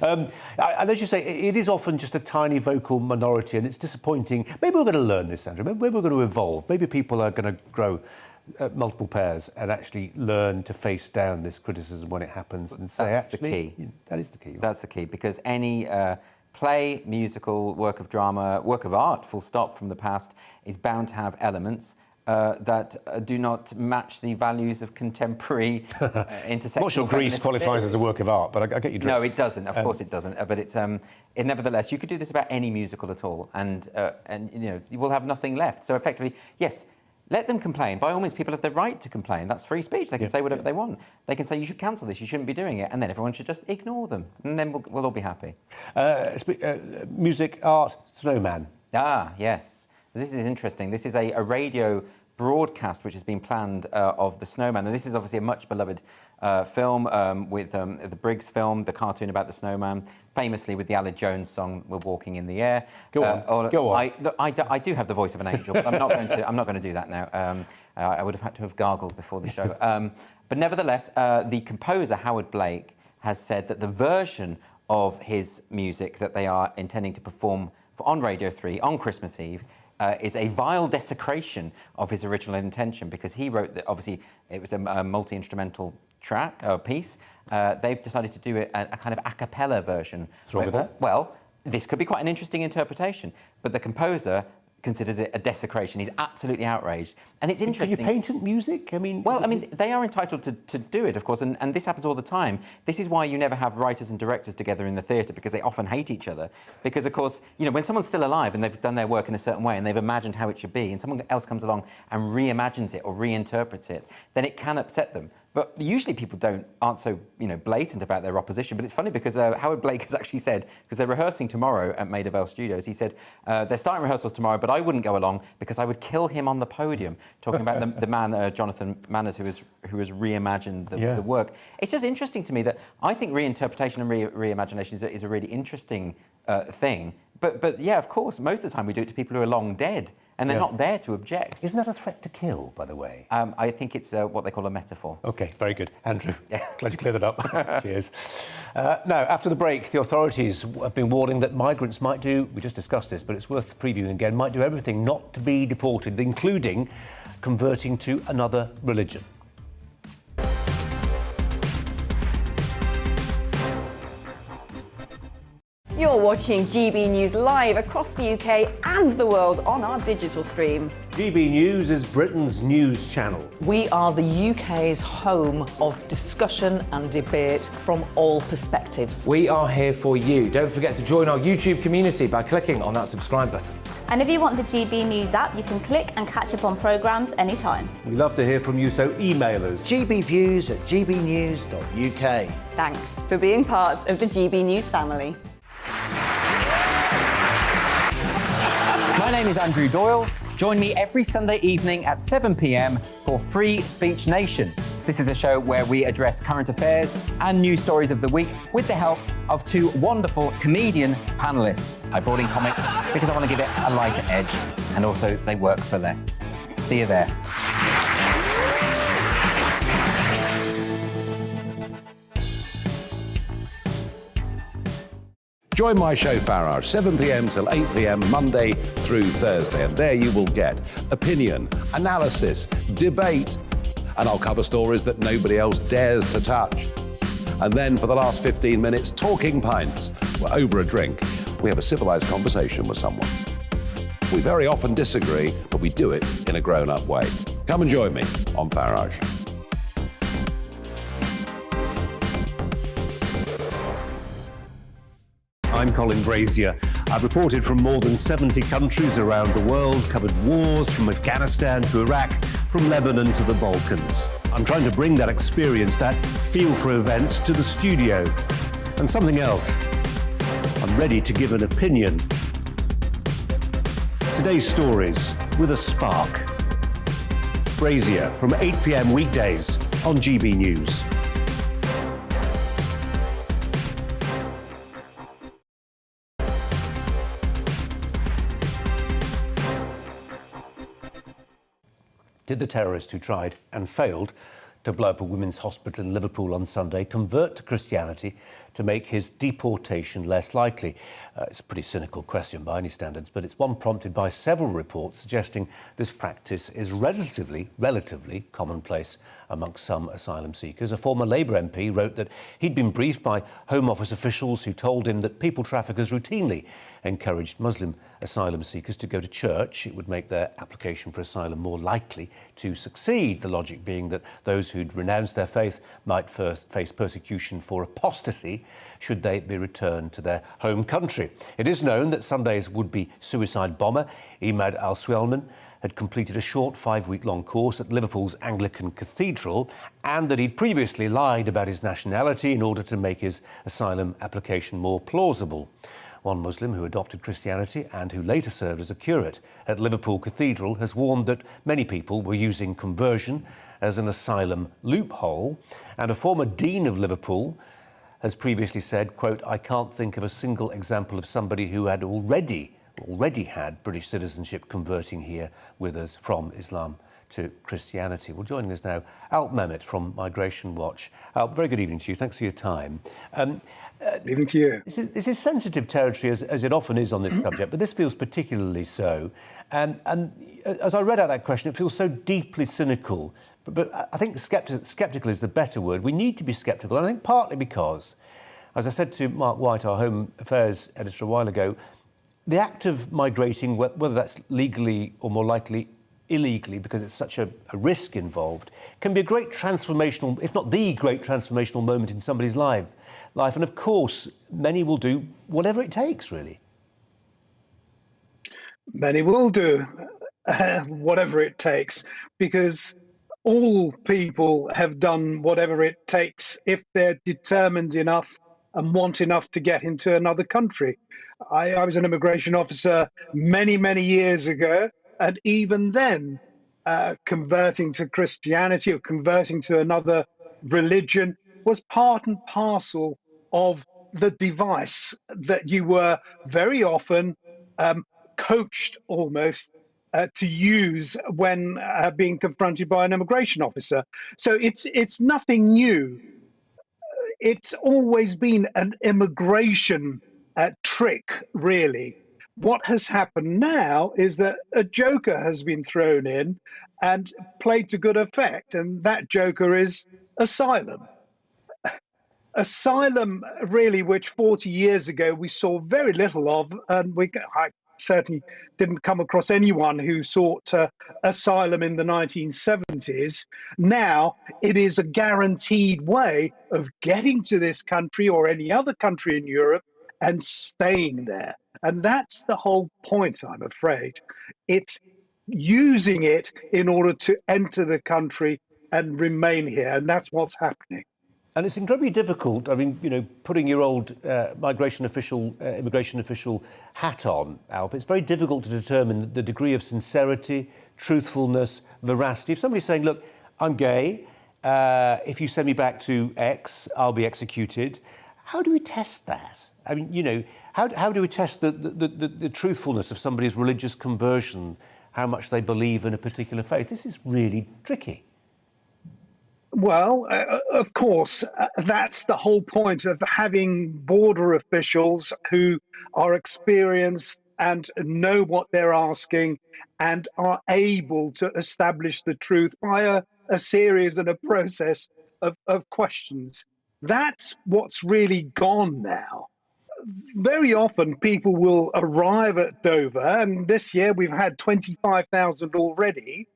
Speaker 3: And as you say, it is often just a tiny vocal minority, and it's disappointing. Maybe we're going to learn this, Andrew. Maybe we're going to evolve. Maybe people are going to grow multiple pairs and actually learn to face down this criticism when it happens and say,
Speaker 1: that's the key.
Speaker 3: That is the key. Right?
Speaker 1: That's the key, because any play, musical, work of drama, work of art, full stop, from the past, is bound to have elements that do not match the values of contemporary intersectional.
Speaker 3: I'm not sure Grease qualifies as a work of art, but I get your drift.
Speaker 1: No, it doesn't. Of course, it doesn't. But it's nevertheless, you could do this about any musical at all, and you will have nothing left. So effectively, yes, Let them complain. By all means, people have the right to complain. That's free speech. They can say whatever they want. They can say, you should cancel this, you shouldn't be doing it, and then everyone should just ignore them, and then we'll all be happy.
Speaker 3: Music, art, snowman.
Speaker 1: Ah, yes. This is interesting. This is a radio broadcast which has been planned of the snowman, and this is obviously a much beloved film with the Briggs film, the cartoon about the snowman, famously with the Aled Jones song "We're Walking in the Air."
Speaker 3: Go on.
Speaker 1: I do have the voice of an angel, but I'm not going to do that now. I would have had to have gargled before the show. But nevertheless, the composer Howard Blake has said that the version of his music that they are intending to perform on Radio 3 on Christmas Eve is a vile desecration of his original intention, because he wrote that, obviously it was a multi-instrumental track or piece. They've decided to do it a kind of a cappella version.
Speaker 3: What's wrong with that?
Speaker 1: Well, this could be quite an interesting interpretation, but the composer considers it a desecration. He's absolutely outraged. And it's interesting.
Speaker 3: Can you patent music? I mean...
Speaker 1: Well, I mean, they are entitled to do it, of course, and this happens all the time. This is why you never have writers and directors together in the theatre, because they often hate each other. Because, of course, you know, when someone's still alive and they've done their work in a certain way and they've imagined how it should be, and someone else comes along and reimagines it or reinterprets it, then it can upset them. But usually people aren't so, you know, blatant about their opposition. But it's funny because Howard Blake has actually said, because they're rehearsing tomorrow at Maida Vale Studios, he said, they're starting rehearsals tomorrow, but I wouldn't go along because I would kill him on the podium, talking about the man, Jonathan Manners, who has reimagined the work. It's just interesting to me that I think reinterpretation and reimagination is a really interesting thing. But yeah, of course, most of the time we do it to people who are long dead, and they're not there to object.
Speaker 3: Isn't that a threat to kill, by the way?
Speaker 1: I think it's what they call a metaphor.
Speaker 3: OK, very good. Andrew, glad you cleared that up. Cheers. Now, after the break, the authorities have been warning that migrants might do, we just discussed this, but it's worth previewing again, might do everything not to be deported, including converting to another religion.
Speaker 14: You're watching GB News live across the UK and the world on our digital stream.
Speaker 3: GB News is Britain's news channel.
Speaker 15: We are the UK's home of discussion and debate from all perspectives.
Speaker 16: We are here for you. Don't forget to join our YouTube community by clicking on that subscribe button.
Speaker 17: And if you want the GB News app, you can click and catch up on programmes anytime.
Speaker 3: We love to hear from you, so email us.
Speaker 20: gbviews@gbnews.uk.
Speaker 14: Thanks for being part of the GB News family.
Speaker 1: My name is Andrew Doyle. Join me every Sunday evening at 7 p.m. for Free Speech Nation. This is a show where we address current affairs and news stories of the week with the help of two wonderful comedian panellists. I brought in comics because I want to give it a lighter edge, and also they work for less. See you there.
Speaker 2: Join my show Farage, 7 p.m. till 8 p.m. Monday through Thursday, and there you will get opinion, analysis, debate, and I'll cover stories that nobody else dares to touch. And then for the last 15 minutes, talking pints. We're over a drink. We have a civilised conversation with someone. We very often disagree, but we do it in a grown-up way. Come and join me on Farage.
Speaker 3: I'm Colin Brazier. I've reported from more than 70 countries around the world, covered wars from Afghanistan to Iraq, from Lebanon to the Balkans. I'm trying to bring that experience, that feel for events, to the studio. And something else. I'm ready to give an opinion. Today's stories with a spark. Brazier from 8 p.m. weekdays on GB News. Did the terrorist who tried and failed to blow up a women's hospital in Liverpool on Sunday convert to Christianity to make his deportation less likely? It's a pretty cynical question by any standards, but it's one prompted by several reports suggesting this practice is relatively commonplace amongst some asylum seekers. A former Labour MP wrote that he'd been briefed by Home Office officials who told him that people traffickers routinely encouraged Muslim asylum seekers to go to church. It would make their application for asylum more likely to succeed, the logic being that those who'd renounced their faith might first face persecution for apostasy should they be returned to their home country. It is known that Sunday's would-be suicide bomber, Imad al-Swelman, had completed a short 5-week-long course at Liverpool's Anglican Cathedral and that he'd previously lied about his nationality in order to make his asylum application more plausible. One Muslim who adopted Christianity and who later served as a curate at Liverpool Cathedral has warned that many people were using conversion as an asylum loophole. And a former dean of Liverpool has previously said, quote, "I can't think of a single example of somebody who had already had British citizenship converting here with us from Islam to Christianity." Well, joining us now, Alp Mehmet from Migration Watch. Alp, very good evening to you. Thanks for your time.
Speaker 20: Evening to you.
Speaker 3: This is sensitive territory, as it often is on this subject, but this feels particularly so. And as I read out that question, it feels so deeply cynical. But I think sceptical is the better word. We need to be sceptical, and I think partly because, as I said to Mark White, our Home Affairs editor, a while ago, the act of migrating, whether that's legally or more likely illegally, because it's such a risk involved, can be a great transformational, if not the great transformational moment in somebody's life. And of course, many will do whatever it takes, really.
Speaker 20: Many will do whatever it takes, because all people have done whatever it takes if they're determined enough and want enough to get into another country. I was an immigration officer many, many years ago, and even then, converting to Christianity or converting to another religion was part and parcel of the device that you were very often coached almost to use when being confronted by an immigration officer. So it's nothing new. It's always been an immigration trick, really. What has happened now is that a joker has been thrown in and played to good effect, and that joker is asylum. Asylum, really, which 40 years ago we saw very little of, and I certainly didn't come across anyone who sought asylum in the 1970s. Now it is a guaranteed way of getting to this country or any other country in Europe and staying there. And that's the whole point, I'm afraid. It's using it in order to enter the country and remain here, and that's what's happening.
Speaker 3: And it's incredibly difficult. I mean, putting your old immigration official hat on, Alp, it's very difficult to determine the degree of sincerity, truthfulness, veracity. If somebody's saying, look, I'm gay, if you send me back to X, I'll be executed. How do we test that? I mean, how do we test the truthfulness of somebody's religious conversion, how much they believe in a particular faith? This is really tricky.
Speaker 20: Well, of course, that's the whole point of having border officials who are experienced and know what they're asking and are able to establish the truth by a series and a process of questions. That's what's really gone now. Very often people will arrive at Dover, and this year we've had 25,000 already,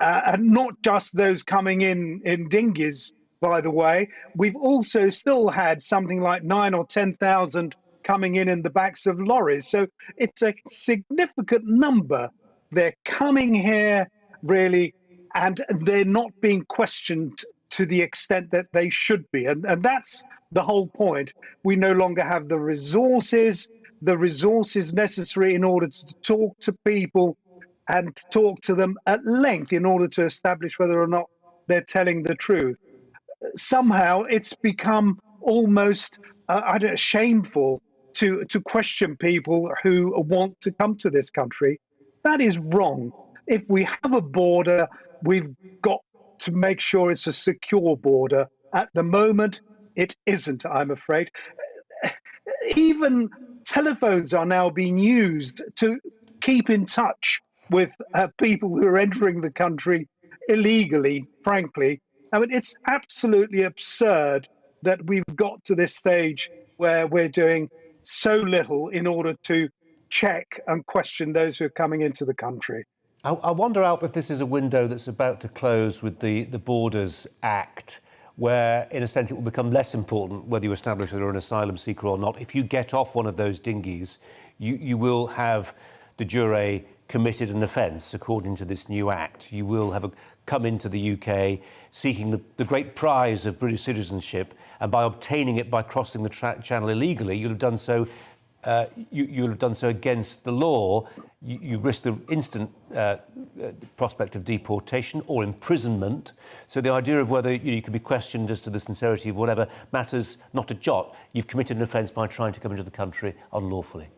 Speaker 20: and not just those coming in dinghies, by the way. We've also still had something like 9,000 or 10,000 coming in the backs of lorries. So it's a significant number. They're coming here, really, and they're not being questioned to the extent that they should be. And that's the whole point. We no longer have the resources necessary in order to talk to people and talk to them at length in order to establish whether or not they're telling the truth. Somehow it's become almost shameful to question people who want to come to this country. That is wrong. If we have a border, we've got to make sure it's a secure border. At the moment, it isn't, I'm afraid. Even telephones are now being used to keep in touch with people who are entering the country illegally, frankly. I mean, it's absolutely absurd that we've got to this stage where we're doing so little in order to check and question those who are coming into the country.
Speaker 3: I wonder, Alp, if this is a window that's about to close with the Borders Act, where, in a sense, it will become less important whether you establish whether you're an asylum seeker or not. If you get off one of those dinghies, you will have de jure committed an offence according to this new act. You will have come into the UK seeking the great prize of British citizenship, and by obtaining it by crossing the channel illegally, you'll have done so. You'll have done so against the law. You risk the instant prospect of deportation or imprisonment. So the idea of whether you can be questioned as to the sincerity of whatever matters not a jot. You've committed an offence by trying to come into the country unlawfully.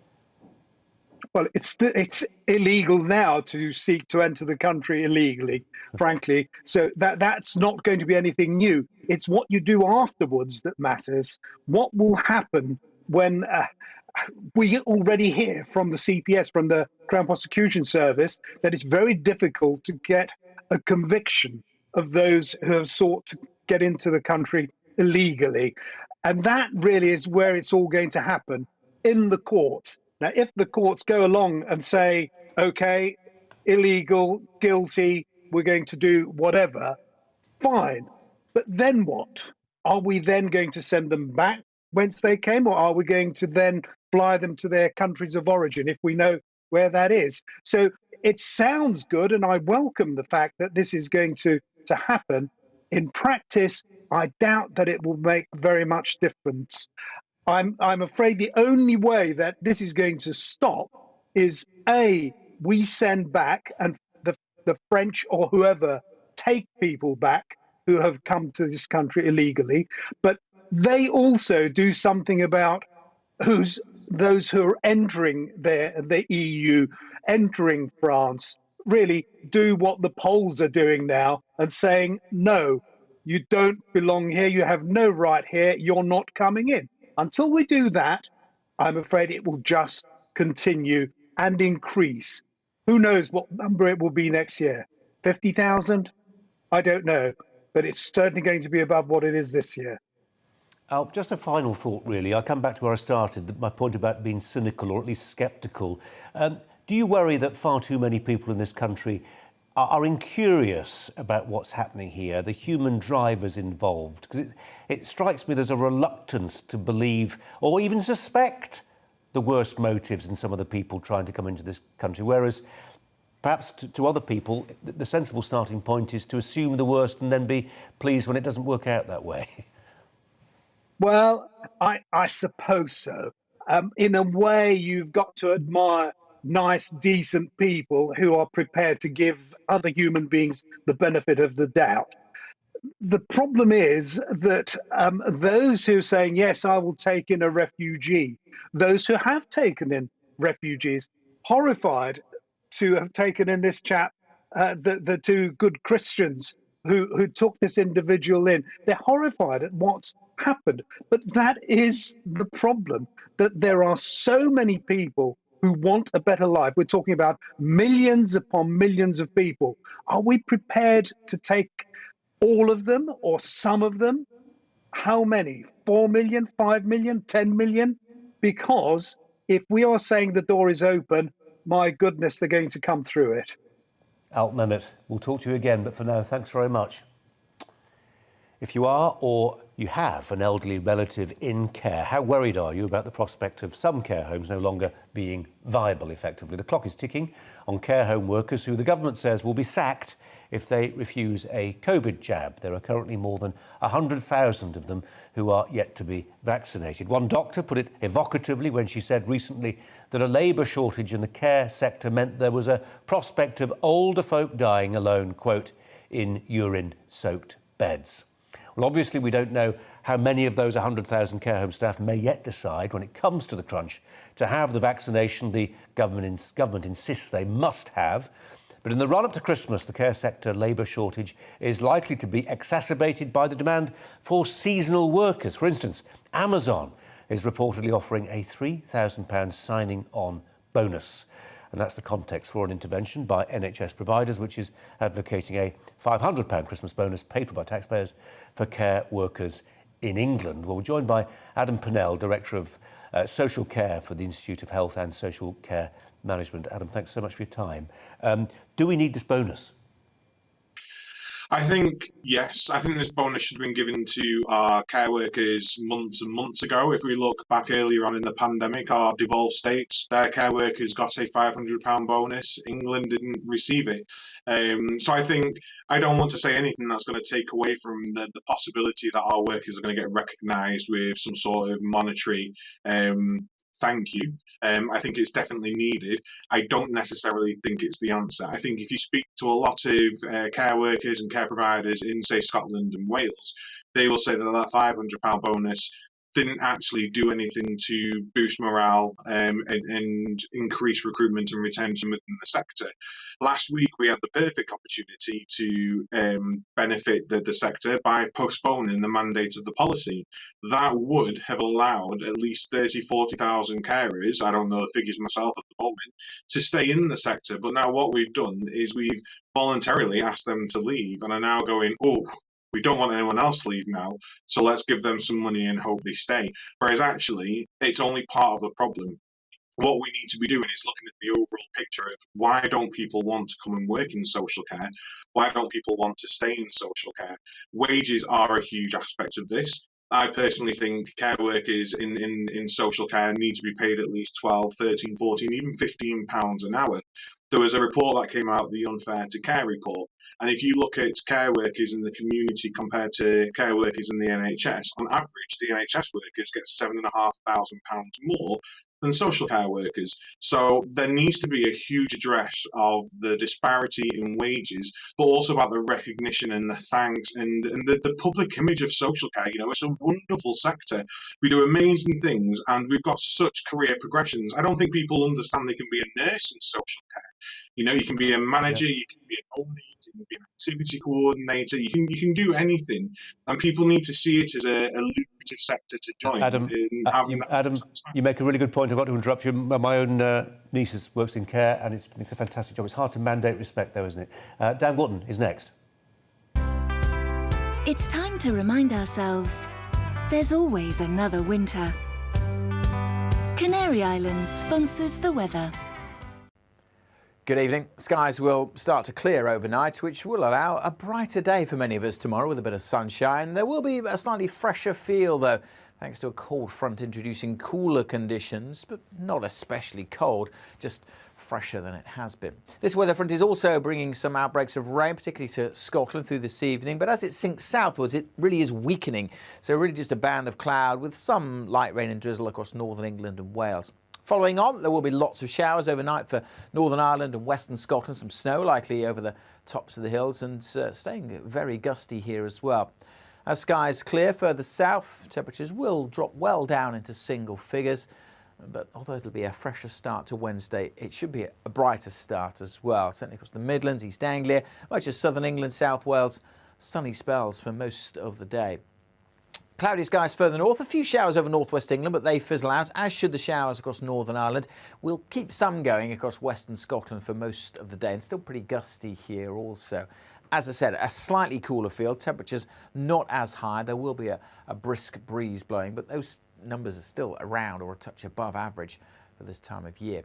Speaker 20: Well, it's illegal now to seek to enter the country illegally, frankly. So that's not going to be anything new. It's what you do afterwards that matters. What will happen when we already hear from the CPS, from the Crown Prosecution Service, that it's very difficult to get a conviction of those who have sought to get into the country illegally. And that really is where it's all going to happen, in the courts. Now, if the courts go along and say, OK, illegal, guilty, we're going to do whatever, fine. But then what? Are we then going to send them back whence they came, or are we going to then fly them to their countries of origin if we know where that is? So it sounds good, and I welcome the fact that this is going to happen. In practice, I doubt that it will make very much difference. I'm afraid the only way that this is going to stop is A, we send back, and the French or whoever take people back who have come to this country illegally, but they also do something about those who are entering the EU, entering France, really do what the Poles are doing now and saying, no, you don't belong here, you have no right here, you're not coming in. Until we do that, I'm afraid it will just continue and increase. Who knows what number it will be next year? 50,000? I don't know, but it's certainly going to be above what it is this year.
Speaker 3: Just a final thought, really. I come back to where I started, my point about being cynical or at least sceptical. Do you worry that far too many people in this country are incurious about what's happening here, the human drivers involved? Because it strikes me there's a reluctance to believe or even suspect the worst motives in some of the people trying to come into this country, whereas perhaps to other people, the sensible starting point is to assume the worst and then be pleased when it doesn't work out that way.
Speaker 20: Well, I suppose so. In a way, you've got to admire nice, decent people who are prepared to give other human beings the benefit of the doubt. The problem is that those who are saying, yes, I will take in a refugee, those who have taken in refugees, horrified to have taken in this chap, the two good Christians who took this individual in. They're horrified at what's happened. But that is the problem, that there are so many people who want a better life. We're talking about millions upon millions of people. Are we prepared to take all of them or some of them? How many? 4 million, 5 million, 10 million? Because if we are saying the door is open, my goodness, they're going to come through it.
Speaker 3: Alt Mehmet, we'll talk to you again, but for now, thanks very much. If you are or you have an elderly relative in care, how worried are you about the prospect of some care homes no longer being viable effectively? The clock is ticking on care home workers who the government says will be sacked if they refuse a COVID jab. There are currently more than 100,000 of them who are yet to be vaccinated. One doctor put it evocatively when she said recently that a labour shortage in the care sector meant there was a prospect of older folk dying alone, quote, in urine-soaked beds. Well, obviously, we don't know how many of those 100,000 care home staff may yet decide, when it comes to the crunch, to have the vaccination the government insists they must have. But in the run-up to Christmas, the care sector labour shortage is likely to be exacerbated by the demand for seasonal workers. For instance, Amazon is reportedly offering a £3,000 signing-on bonus. And that's the context for an intervention by NHS providers, which is advocating a £500 Christmas bonus paid for by taxpayers for care workers in England. Well, we're joined by Adam Pennell, Director of Social Care for the Institute of Health and Social Care Management. Adam, thanks so much for your time. Do we need this bonus?
Speaker 21: I think, yes, I think this bonus should have been given to our care workers months and months ago. If we look back earlier on in the pandemic, our devolved states, their care workers got a £500 bonus. England didn't receive it. So I think, I don't want to say anything that's going to take away from the possibility that our workers are going to get recognised with some sort of monetary thank you. I think it's definitely needed. I don't necessarily think it's the answer. I think if you speak to a lot of care workers and care providers in, say, Scotland and Wales, they will say that that £500 bonus didn't actually do anything to boost morale and increase recruitment and retention within the sector. Last week, we had the perfect opportunity to benefit the sector by postponing the mandate of the policy. That would have allowed at least 30,000, 40,000 carers, I don't know the figures myself at the moment, to stay in the sector. But now what we've done is we've voluntarily asked them to leave and are now going, oh, we don't want anyone else to leave now, so let's give them some money and hope they stay. Whereas actually, it's only part of the problem. What we need to be doing is looking at the overall picture of why don't people want to come and work in social care? Why don't people want to stay in social care? Wages are a huge aspect of this. I personally think care workers in social care need to be paid at least 12, 13, 14, even £15 an hour. There was a report that came out, the Unfair to Care report. And if you look at care workers in the community compared to care workers in the NHS, on average, the NHS workers get £7,500 more than social care workers. So there needs to be a huge address of the disparity in wages, but also about the recognition and the thanks and the public image of social care. You know, it's a wonderful sector. We do amazing things and we've got such career progressions. I don't think people understand they can be a nurse in social care. You know, you can be a manager, you can be an owner, you can be an activity coordinator, you can do anything, and people need to see it as a lucrative sector to join.
Speaker 3: Adam, you make a really good point. I've got to interrupt you. My own niece works in care, and it's a fantastic job. It's hard to mandate respect, though, isn't it? Dan Wotton is next.
Speaker 22: It's time to remind ourselves there's always another winter. Canary Islands sponsors the weather.
Speaker 23: Good evening. Skies will start to clear overnight, which will allow a brighter day for many of us tomorrow with a bit of sunshine. There will be a slightly fresher feel, though, thanks to a cold front introducing cooler conditions, but not especially cold, just fresher than it has been. This weather front is also bringing some outbreaks of rain, particularly to Scotland through this evening, but as it sinks southwards, it really is weakening. So really just a band of cloud with some light rain and drizzle across northern England and Wales. Following on, there will be lots of showers overnight for Northern Ireland and Western Scotland, some snow likely over the tops of the hills and staying very gusty here as well. As skies clear further south, temperatures will drop well down into single figures, but although it'll be a fresher start to Wednesday, it should be a brighter start as well. Certainly across the Midlands, East Anglia, much of southern England, South Wales, sunny spells for most of the day. Cloudy skies further north, a few showers over northwest England, but they fizzle out, as should the showers across Northern Ireland. We'll keep some going across western Scotland for most of the day, and still pretty gusty here also. As I said, a slightly cooler feel, temperatures not as high. There will be a brisk breeze blowing, but those numbers are still around or a touch above average for this time of year.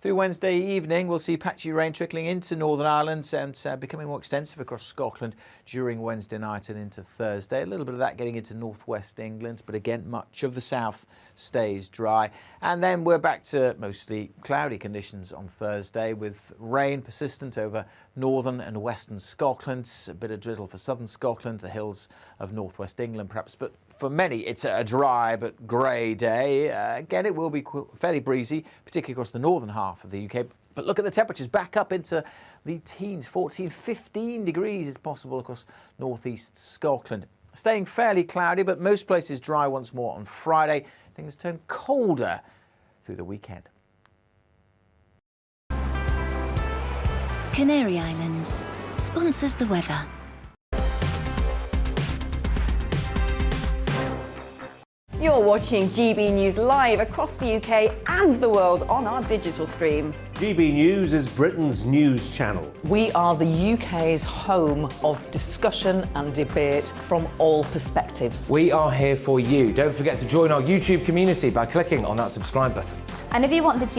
Speaker 23: Through Wednesday evening, we'll see patchy rain trickling into Northern Ireland and becoming more extensive across Scotland during Wednesday night and into Thursday. A little bit of that getting into northwest England, but again, much of the south stays dry. And then we're back to mostly cloudy conditions on Thursday, with rain persistent over northern and western Scotland, a bit of drizzle for southern Scotland, the hills of northwest England perhaps. But for many, it's a dry but grey day. Again, it will be fairly breezy, particularly across the northern half of the UK. But look at the temperatures back up into the teens, 14, 15 degrees is possible across northeast Scotland. Staying fairly cloudy, but most places dry once more on Friday. Things turn colder through the weekend.
Speaker 22: Canary Islands sponsors the weather.
Speaker 14: You're watching GB News live across the UK and the world on our digital stream.
Speaker 3: GB News is Britain's news channel.
Speaker 15: We are the UK's home of discussion and debate from all perspectives.
Speaker 16: We are here for you. Don't forget to join our YouTube community by clicking on that subscribe button.
Speaker 17: And if you want the